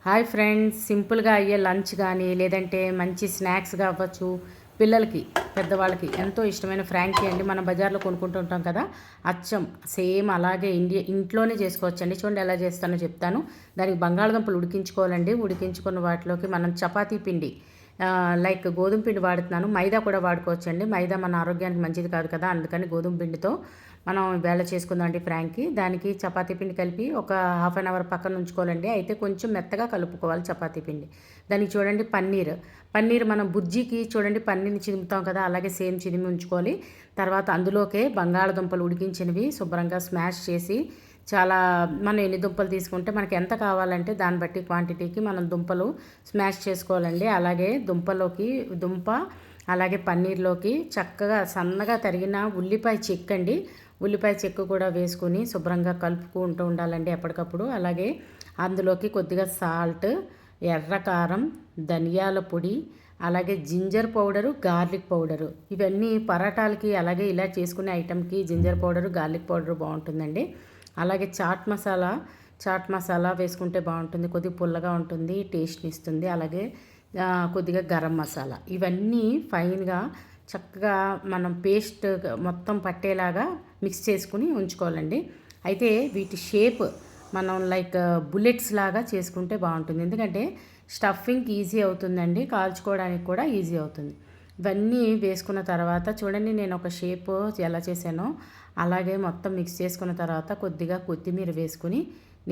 Hi friends, సింపుల్గా అయ్యే lunch కానీ లేదంటే మంచి స్నాక్స్ కావచ్చు, పిల్లలకి పెద్దవాళ్ళకి ఎంతో ఇష్టమైన ఫ్రాంకీ అండి. మనం బజార్లో కొనుక్కుంటుంటాం కదా, అచ్చం సేమ్ అలాగే ఇంట్లోనే చేసుకోవచ్చండి. చూడండి ఎలా చేస్తానో చెప్తాను. దానికి బంగాళదుంపలు ఉడికించుకోవాలండి. ఉడికించుకున్న వాటిలోకి మనం చపాతీ పిండి లైక్ గోధుమ పిండి వాడుతున్నాను. మైదా కూడా వాడుకోవచ్చండి. మైదా మన ఆరోగ్యానికి మంచిది కాదు కదా, అందుకని గోధుమ పిండితో మనం వేళ చేసుకుందామండి ఫ్రాంక్కి. దానికి చపాతీ పిండి కలిపి ఒక హాఫ్ అన్ అవర్ పక్కన ఉంచుకోవాలండి. అయితే కొంచెం మెత్తగా కలుపుకోవాలి చపాతీ పిండి. దానికి చూడండి పన్నీర్ మనం బుజ్జికి చూడండి పన్నీర్ని చిదుముతాం కదా, అలాగే సేమ్ చిదిమి ఉంచుకోవాలి. తర్వాత అందులోకే బంగాళదుంపలు ఉడికించినవి శుభ్రంగా స్మాష్ చేసి, చాలా మనం ఎన్ని దుంపలు తీసుకుంటే మనకి ఎంత కావాలంటే దాన్ని బట్టి క్వాంటిటీకి మనం దుంపలు స్మాష్ చేసుకోవాలండి. అలాగే దుంప అలాగే పన్నీర్లోకి చక్కగా సన్నగా తరిగిన ఉల్లిపాయ చెక్కండి. ఉల్లిపాయ చెక్కు కూడా వేసుకుని శుభ్రంగా కలుపుకుంటూ ఉండాలండి ఎప్పటికప్పుడు. అలాగే అందులోకి కొద్దిగా సాల్ట్, ఎర్రకారం, ధనియాల పొడి, అలాగే జింజర్ పౌడరు, గార్లిక్ పౌడరు, ఇవన్నీ పరాటాలకి అలాగే ఇలా చేసుకునే ఐటెంకి జింజర్ పౌడరు, గార్లిక్ పౌడరు బాగుంటుందండి. అలాగే చాట్ మసాలా వేసుకుంటే బాగుంటుంది. కొద్దిగా పుల్లగా ఉంటుంది, టేస్ట్ని ఇస్తుంది. అలాగే కొద్దిగా గరం మసాలా, ఇవన్నీ ఫైన్గా చక్కగా మనం పేస్ట్ మొత్తం పట్టేలాగా మిక్స్ చేసుకుని ఉంచుకోవాలండి. అయితే వీటి షేప్ మనం లైక్ బుల్లెట్స్ లాగా చేసుకుంటే బాగుంటుంది. ఎందుకంటే స్టఫింగ్ ఈజీ అవుతుందండి, కాల్చుకోవడానికి కూడా ఈజీ అవుతుంది. ఇవన్నీ వేసుకున్న తర్వాత చూడండి నేను ఒక షేప్ ఎలా చేశానో అలాగే మొత్తం మిక్స్ చేసుకున్న తర్వాత కొద్దిగా కొత్తిమీర వేసుకుని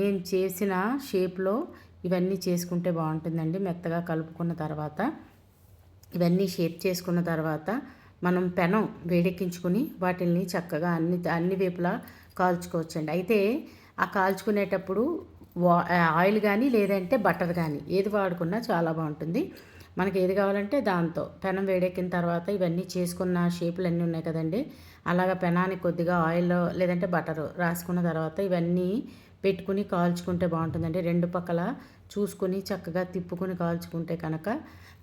నేను చేసిన షేప్లో ఇవన్నీ చేసుకుంటే బాగుంటుందండి. మెత్తగా కలుపుకున్న తర్వాత ఇవన్నీ షేప్ చేసుకున్న తర్వాత మనం పెనం వేడెక్కించుకుని వాటిని చక్కగా అన్ని వైపులా కాల్చుకోవచ్చండి. అయితే ఆ కాల్చుకునేటప్పుడు ఆయిల్ కానీ లేదంటే బటర్ కానీ ఏది వాడుకున్నా చాలా బాగుంటుంది. మనకి ఏది కావాలంటే దాంతో పెనం వేడెక్కిన తర్వాత ఇవన్నీ చేసుకున్న షేపులు అన్నీ ఉన్నాయి కదండి, అలాగ పెనానికి కొద్దిగా ఆయిల్ లేదంటే బటరు రాసుకున్న తర్వాత ఇవన్నీ పెట్టుకుని కాల్చుకుంటే బాగుంటుందండి. రెండు పక్కల చూసుకుని చక్కగా తిప్పుకుని కాల్చుకుంటే కనుక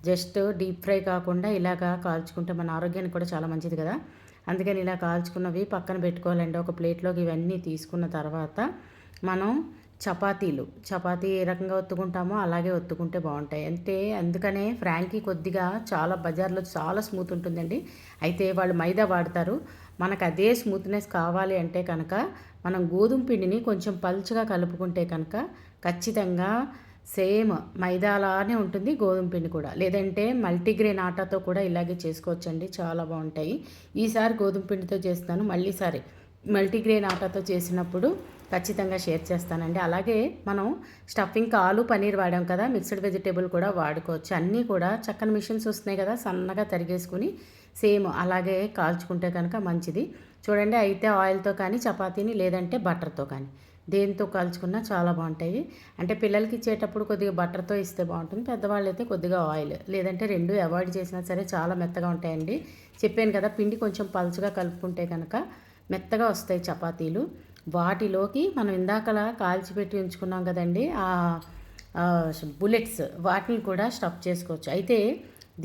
జస్ట్ డీప్ ఫ్రై కాకుండా ఇలాగా కాల్చుకుంటే మన ఆరోగ్యానికి కూడా చాలా మంచిది కదా. అందుకని ఇలా కాల్చుకున్నవి పక్కన పెట్టుకోవాలండి. ఒక ప్లేట్లోకి ఇవన్నీ తీసుకున్న తర్వాత మనం చపాతీ ఏ రకంగా ఒత్తుకుంటామో అలాగే ఒత్తుకుంటే బాగుంటాయి. అంటే అందుకనే ఫ్రాంకీ కొద్దిగా చాలా బజార్లో చాలా స్మూత్ ఉంటుందండి. అయితే వాళ్ళు మైదా వాడతారు. మనకు అదే స్మూత్నెస్ కావాలి అంటే కనుక మనం గోధుమ పిండిని కొంచెం పల్చగా కలుపుకుంటే కనుక ఖచ్చితంగా సేమ్ మైదాలానే ఉంటుంది గోధుమ పిండి కూడా. లేదంటే మల్టీగ్రెయిన్ ఆటాతో కూడా ఇలాగే చేసుకోవచ్చండి, చాలా బాగుంటాయి. ఈసారి గోధుమ పిండితో చేస్తాను, మళ్ళీసారి మల్టీగ్రెయిన్ ఆటాతో చేసినప్పుడు ఖచ్చితంగా షేర్ చేస్తానండి. అలాగే మనం స్టఫింగ్కి ఆలు పన్నీర్ వాడాం కదా, మిక్స్డ్ వెజిటేబుల్ కూడా వాడుకోవచ్చు. అన్నీ కూడా చక్కని మిషన్స్ వస్తున్నాయి కదా, సన్నగా తరిగేసుకుని సేమ్ అలాగే కాల్చుకుంటే కనుక మంచిది. చూడండి అయితే ఆయిల్తో కానీ చపాతీని లేదంటే బటర్తో కానీ దేంతో కాల్చుకున్నా చాలా బాగుంటాయి. అంటే పిల్లలకి ఇచ్చేటప్పుడు కొద్దిగా బటర్తో ఇస్తే బాగుంటుంది, పెద్దవాళ్ళు అయితే కొద్దిగా ఆయిల్ లేదంటే రెండు అవాయిడ్ చేసినా సరే చాలా మెత్తగా ఉంటాయండి. చెప్పాను కదా, పిండి కొంచెం పలుచగా కలుపుకుంటే కనుక మెత్తగా వస్తాయి చపాతీలు. వాటిలోకి మనం ఇందాకలా కాల్చిపెట్టి ఉంచుకున్నాం కదండి ఆ బుల్లెట్స్, వాటిని కూడా స్టఫ్ చేసుకోవచ్చు. అయితే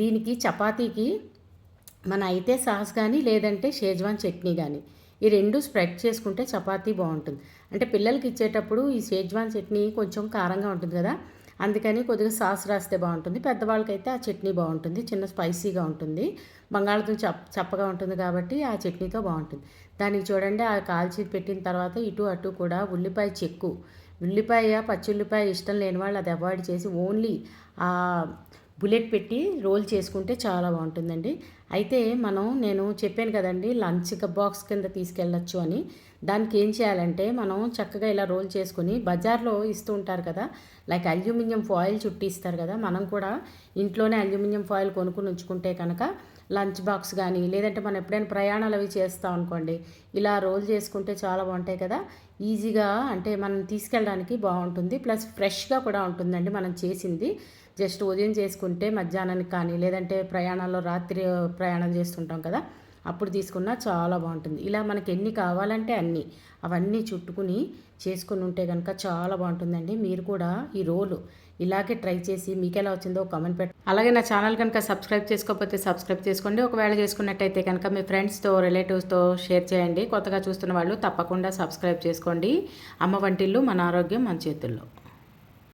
దీనికి చపాతీకి మన అయితే సాస్ కానీ లేదంటే షేజ్వాన్ చట్నీ కానీ ఈ రెండు స్ప్రెడ్ చేసుకుంటే చపాతీ బాగుంటుంది. అంటే పిల్లలకి ఇచ్చేటప్పుడు ఈ షేజ్వాన్ చట్నీ కొంచెం కారంగా ఉంటుంది కదా, అందుకని కొద్దిగా సాస్ రాస్తే బాగుంటుంది. పెద్దవాళ్ళకైతే ఆ చట్నీ బాగుంటుంది, చిన్న స్పైసీగా ఉంటుంది. బంగాళదుంప చప్పగా ఉంటుంది కాబట్టి ఆ చట్నీతో బాగుంటుంది. దానికి చూడండి ఆ కాల్చి పెట్టిన తర్వాత ఇటు అటు కూడా పచ్చి ఉల్లిపాయ ఇష్టం లేని వాళ్ళు అది అవాయిడ్ చేసి ఓన్లీ బుల్లెట్ పెట్టి రోల్ చేసుకుంటే చాలా బాగుంటుందండి. అయితే నేను చెప్పాను కదండి లంచ్ బాక్స్ కింద తీసుకెళ్ళచ్చు అని. దానికి ఏం చేయాలంటే మనం చక్కగా ఇలా రోల్ చేసుకుని, బజార్లో ఇస్తూ ఉంటారు కదా లైక్ అల్యూమినియం ఫాయిల్ చుట్టి ఇస్తారు కదా, మనం కూడా ఇంట్లోనే అల్యూమినియం ఫాయిల్ కొనుక్కుని ఉంచుకుంటే కనుక లంచ్ బాక్స్ కానీ లేదంటే మనం ఎప్పుడైనా ప్రయాణాలు అవి చేస్తాం అనుకోండి, ఇలా రోల్ చేసుకుంటే చాలా బాగుంటాయి కదా. ఈజీగా అంటే మనం తీసుకెళ్ళడానికి బాగుంటుంది, ప్లస్ ఫ్రెష్గా కూడా ఉంటుందండి. మనం చేసింది జస్ట్ ఉదయం చేసుకుంటే మధ్యాహ్నానికి కానీ లేదంటే ప్రయాణాల్లో రాత్రి ప్రయాణం చేస్తుంటాం కదా, అప్పుడు తీసుకున్నా చాలా బాగుంటుంది. ఇలా మనకి ఎన్ని కావాలంటే అవన్నీ చుట్టుకుని చేసుకుని ఉంటే కనుక చాలా బాగుంటుందండి. మీరు కూడా ఈ రోలు ఇలాగే ట్రై చేసి మీకు ఎలా వచ్చిందో కామెంట్ పెట్టండి. అలాగే నా ఛానల్ కనుక సబ్స్క్రైబ్ చేసుకోకపోతే సబ్స్క్రైబ్ చేసుకోండి. ఒకవేళ చేసుకున్నట్టయితే కనుక మీ ఫ్రెండ్స్తో రిలేటివ్స్తో షేర్ చేయండి. కొత్తగా చూస్తున్న వాళ్ళు తప్పకుండా సబ్స్క్రైబ్ చేసుకోండి. అమ్మ వంటిల్లు, మన ఆరోగ్యం మన చేతుల్లో.